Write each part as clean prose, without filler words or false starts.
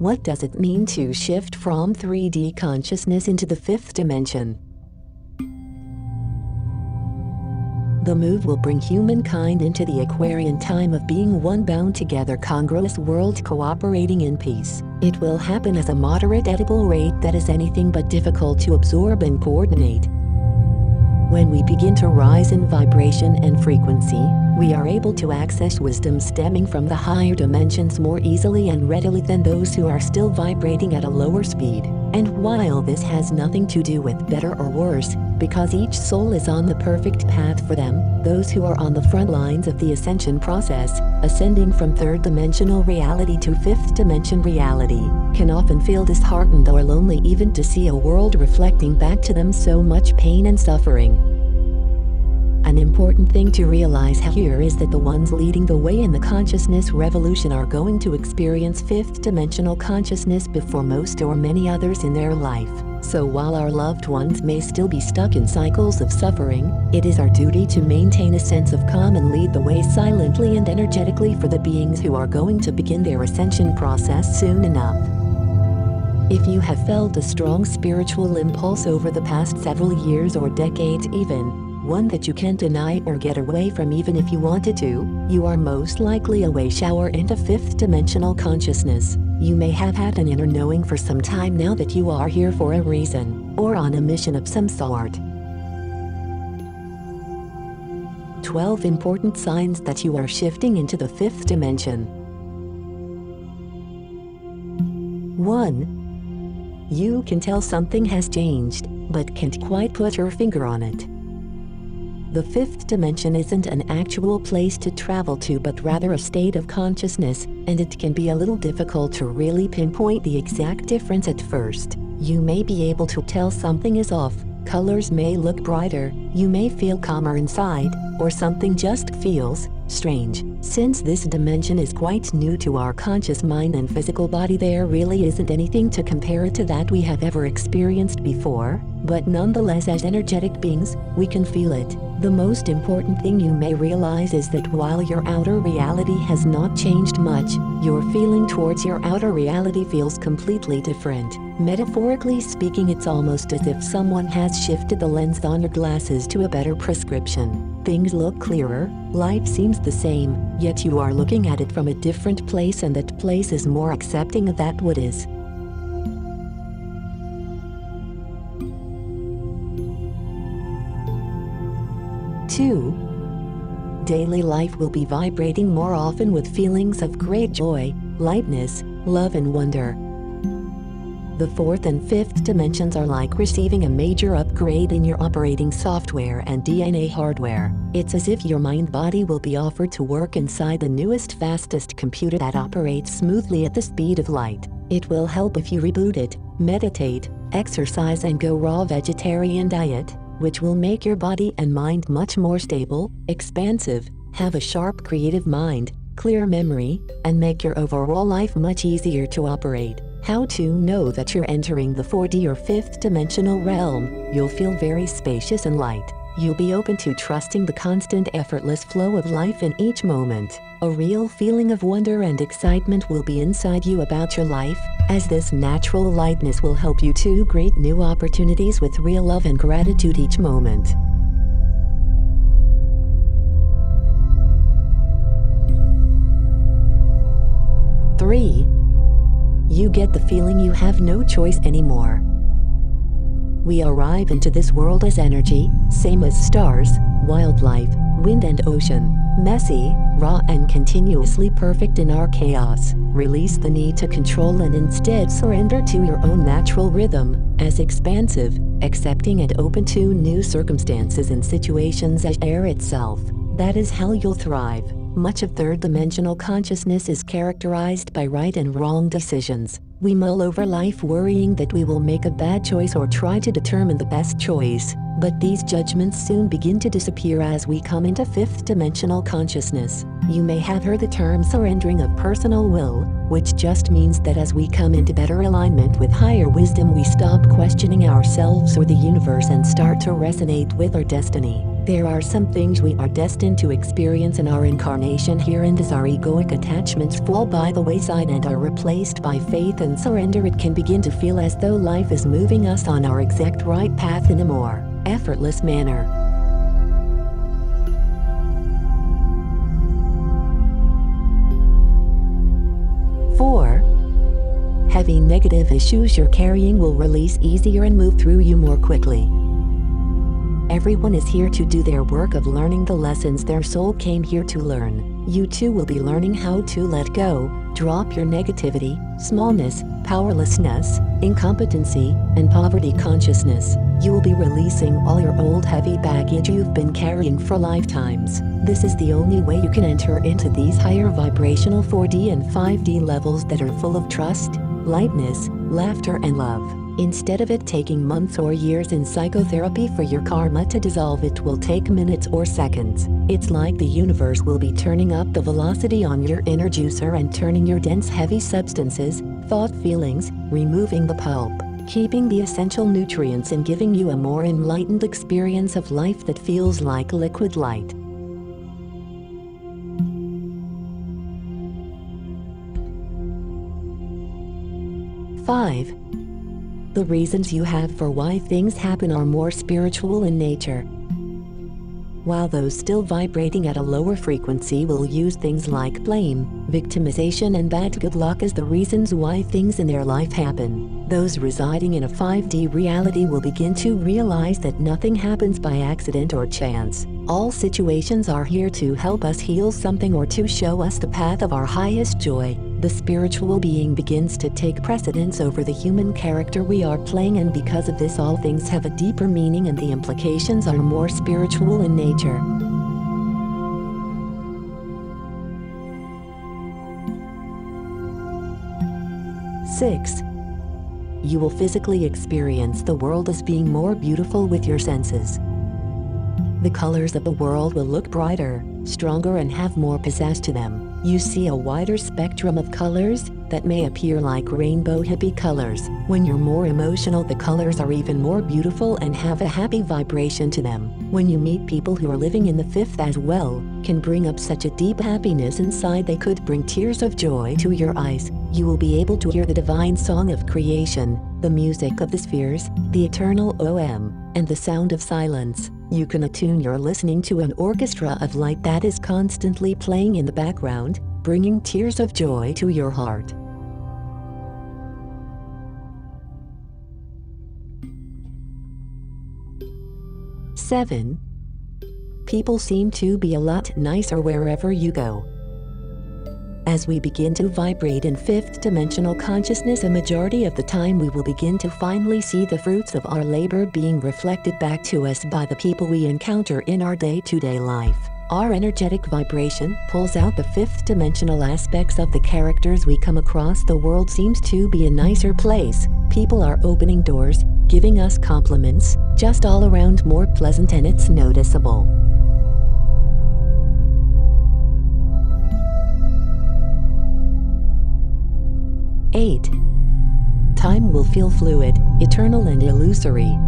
What does it mean to shift from 3D consciousness into the fifth dimension? The move will bring humankind into the Aquarian time of being one bound together congruous world cooperating in peace. It will happen at a moderate edible rate that is anything but difficult to absorb and coordinate. When we begin to rise in vibration and frequency, we are able to access wisdom stemming from the higher dimensions more easily and readily than those who are still vibrating at a lower speed. And while this has nothing to do with better or worse, because each soul is on the perfect path for them, those who are on the front lines of the ascension process, ascending from third-dimensional reality to fifth-dimension reality, can often feel disheartened or lonely even to see a world reflecting back to them so much pain and suffering. An important thing to realize here is that the ones leading the way in the consciousness revolution are going to experience fifth-dimensional consciousness before most or many others in their life. So while our loved ones may still be stuck in cycles of suffering, it is our duty to maintain a sense of calm and lead the way silently and energetically for the beings who are going to begin their ascension process soon enough. If you have felt a strong spiritual impulse over the past several years or decades even, one that you can't deny or get away from even if you wanted to, you are most likely a way shower into fifth-dimensional consciousness. You may have had an inner knowing for some time now that you are here for a reason, or on a mission of some sort. 12 important signs that you are shifting into the fifth dimension. 1. You can tell something has changed, but can't quite put your finger on it. The fifth dimension isn't an actual place to travel to but rather a state of consciousness, and it can be a little difficult to really pinpoint the exact difference at first. You may be able to tell something is off, colors may look brighter, you may feel calmer inside, or something just feels strange. Since this dimension is quite new to our conscious mind and physical body, there really isn't anything to compare it to that we have ever experienced before, but nonetheless as energetic beings, we can feel it. The most important thing you may realize is that while your outer reality has not changed much, your feeling towards your outer reality feels completely different. Metaphorically speaking, it's almost as if someone has shifted the lens on your glasses to a better prescription. Things look clearer, life seems the same, yet you are looking at it from a different place, and that place is more accepting of that what is. Two, daily life will be vibrating more often with feelings of great joy, lightness, love and wonder. The fourth and fifth dimensions are like receiving a major upgrade in your operating software and DNA hardware. It's as if your mind-body will be offered to work inside the newest, fastest computer that operates smoothly at the speed of light. It will help if you reboot it, meditate, exercise and go raw vegetarian diet, which will make your body and mind much more stable, expansive, have a sharp creative mind, clear memory, and make your overall life much easier to operate. How to know that you're entering the 4D or fifth dimensional realm? You'll feel very spacious and light. You'll be open to trusting the constant effortless flow of life in each moment. A real feeling of wonder and excitement will be inside you about your life, as this natural lightness will help you to greet new opportunities with real love and gratitude each moment. Three, you get the feeling you have no choice anymore. We arrive into this world as energy, same as stars, wildlife, wind and ocean, messy, raw and continuously perfect in our chaos. Release the need to control and instead surrender to your own natural rhythm, as expansive, accepting and open to new circumstances and situations as air itself. That is how you'll thrive. Much of third-dimensional consciousness is characterized by right and wrong decisions. We mull over life worrying that we will make a bad choice or try to determine the best choice, but these judgments soon begin to disappear as we come into fifth-dimensional consciousness. You may have heard the term surrendering of personal will, which just means that as we come into better alignment with higher wisdom, we stop questioning ourselves or the universe and start to resonate with our destiny. There are some things we are destined to experience in our incarnation here, and as our egoic attachments fall by the wayside and are replaced by faith and surrender, it can begin to feel as though life is moving us on our exact right path in a more effortless manner. 4. Heavy negative issues you're carrying will release easier and move through you more quickly. Everyone is here to do their work of learning the lessons their soul came here to learn. You too will be learning how to let go, drop your negativity, smallness, powerlessness, incompetency, and poverty consciousness. You will be releasing all your old heavy baggage you've been carrying for lifetimes. This is the only way you can enter into these higher vibrational 4D and 5D levels that are full of trust, lightness, laughter, and love. Instead of it taking months or years in psychotherapy for your karma to dissolve, it will take minutes or seconds. It's like the universe will be turning up the velocity on your inner juicer and turning your dense heavy substances, thought, feelings, removing the pulp, keeping the essential nutrients, and giving you a more enlightened experience of life that feels like liquid light. Five. The reasons you have for why things happen are more spiritual in nature. While those still vibrating at a lower frequency will use things like blame, victimization, and bad good luck as the reasons why things in their life happen, those residing in a 5D reality will begin to realize that nothing happens by accident or chance. All situations are here to help us heal something or to show us the path of our highest joy. The spiritual being begins to take precedence over the human character we are playing, and because of this, all things have a deeper meaning and the implications are more spiritual in nature. Six. You will physically experience the world as being more beautiful with your senses. The colors of the world will look brighter, stronger, and have more pizzazz to them. You see a wider spectrum of colors that may appear like rainbow hippie colors. When you're more emotional, the colors are even more beautiful and have a happy vibration to them. When you meet people who are living in the fifth as well, can bring up such a deep happiness inside they could bring tears of joy to your eyes. You will be able to hear the divine song of creation, the music of the spheres, the eternal OM, and the sound of silence. You can attune your listening to an orchestra of light that is constantly playing in the background, bringing tears of joy to your heart. Seven. People seem to be a lot nicer wherever you go. As we begin to vibrate in fifth dimensional consciousness, a majority of the time we will begin to finally see the fruits of our labor being reflected back to us by the people we encounter in our day-to-day life. Our energetic vibration pulls out the fifth dimensional aspects of the characters we come across. The world seems to be a nicer place. People are opening doors, giving us compliments, just all around more pleasant, and it's noticeable. 8. Time will feel fluid, eternal, and illusory.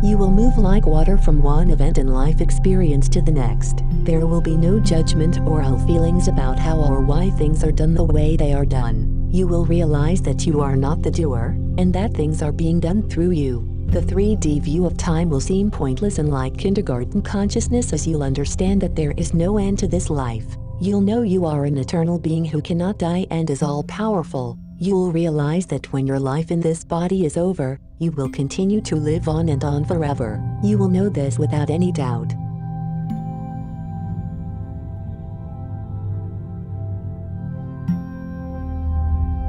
You will move like water from one event in life experience to the next. There will be no judgment or ill feelings about how or why things are done the way they are done. You will realize that you are not the doer, and that things are being done through you. The 3D view of time will seem pointless and like kindergarten consciousness, as you'll understand that there is no end to this life. You'll know you are an eternal being who cannot die and is all-powerful. You'll realize that when your life in this body is over, you will continue to live on and on forever. You will know this without any doubt.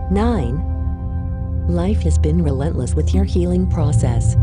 9. Life has been relentless with your healing process.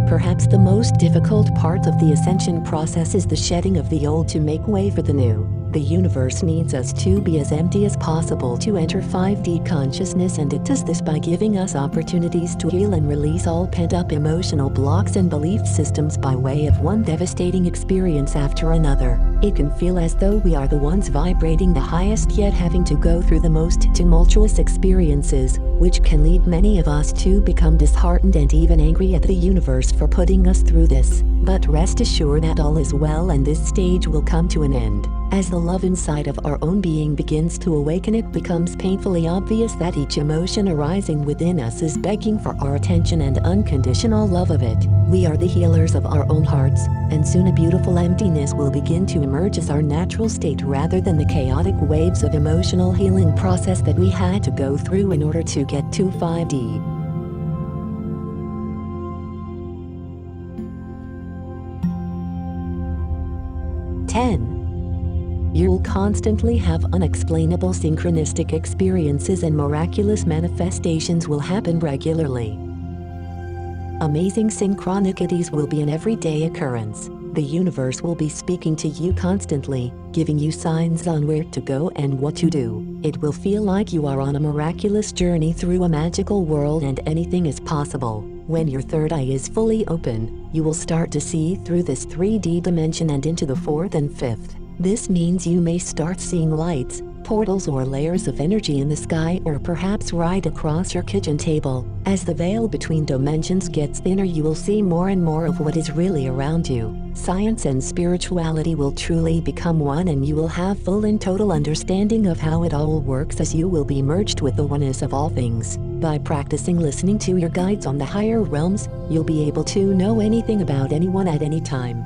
Perhaps the most difficult part of the ascension process is the shedding of the old to make way for the new. The universe needs us to be as empty as possible to enter 5D consciousness, and it does this by giving us opportunities to heal and release all pent-up emotional blocks and belief systems by way of one devastating experience after another. It can feel as though we are the ones vibrating the highest, yet having to go through the most tumultuous experiences, which can lead many of us to become disheartened and even angry at the universe for putting us through this. But rest assured that all is well and this stage will come to an end. As the love inside of our own being begins to awaken, it becomes painfully obvious that each emotion arising within us is begging for our attention and unconditional love of it. We are the healers of our own hearts, and soon a beautiful emptiness will begin to emerge as our natural state rather than the chaotic waves of emotional healing process that we had to go through in order to get to 5D. You'll constantly have unexplainable synchronistic experiences, and miraculous manifestations will happen regularly. Amazing synchronicities will be an everyday occurrence. The universe will be speaking to you constantly, giving you signs on where to go and what to do. It will feel like you are on a miraculous journey through a magical world and anything is possible. When your third eye is fully open, you will start to see through this 3D dimension and into the fourth and fifth. This means you may start seeing lights, portals, or layers of energy in the sky, or perhaps right across your kitchen table. As the veil between dimensions gets thinner, you will see more and more of what is really around you. Science and spirituality will truly become one, and you will have full and total understanding of how it all works, as you will be merged with the oneness of all things. By practicing listening to your guides on the higher realms, you'll be able to know anything about anyone at any time.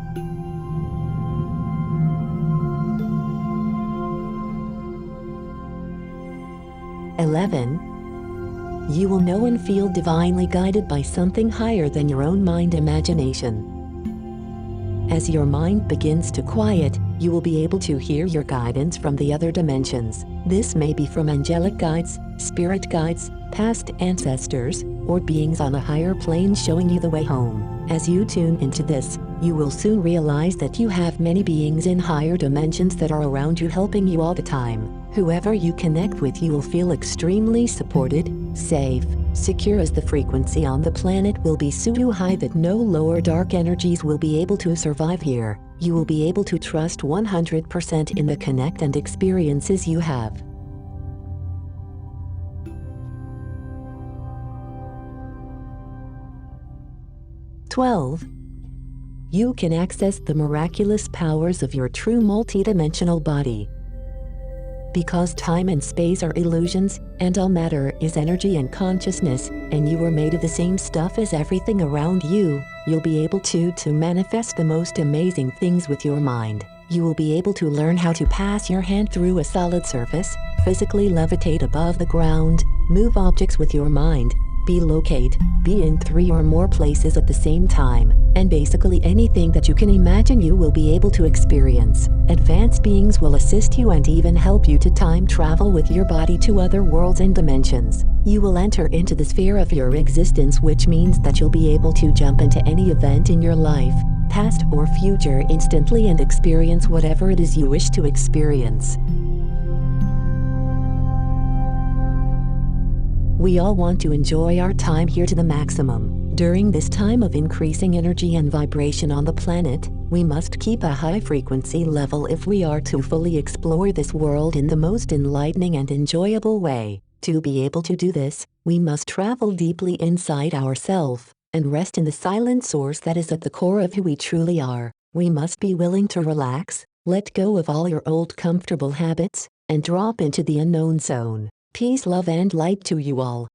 11. You will know and feel divinely guided by something higher than your own mind imagination. As your mind begins to quiet, you will be able to hear your guidance from the other dimensions. This may be from angelic guides, spirit guides, past ancestors, or beings on a higher plane showing you the way home. As you tune into this, you will soon realize that you have many beings in higher dimensions that are around you, helping you all the time. Whoever you connect with, you will feel extremely supported, safe, secure, as the frequency on the planet will be so high that no lower dark energies will be able to survive here. You will be able to trust 100% in the connect and experiences you have. 12. You can access the miraculous powers of your true multidimensional body. Because time and space are illusions, and all matter is energy and consciousness, and you are made of the same stuff as everything around you, you'll be able to manifest the most amazing things with your mind. You will be able to learn how to pass your hand through a solid surface, physically levitate above the ground, move objects with your mind, be in 3 or more places at the same time, and basically anything that you can imagine you will be able to experience. Advanced beings will assist you and even help you to time travel with your body to other worlds and dimensions. You will enter into the sphere of your existence, which means that you'll be able to jump into any event in your life, past or future, instantly and experience whatever it is you wish to experience. We all want to enjoy our time here to the maximum. During this time of increasing energy and vibration on the planet, we must keep a high frequency level if we are to fully explore this world in the most enlightening and enjoyable way. To be able to do this, we must travel deeply inside ourselves and rest in the silent source that is at the core of who we truly are. We must be willing to relax, let go of all your old comfortable habits, and drop into the unknown zone. Peace, love, and light to you all.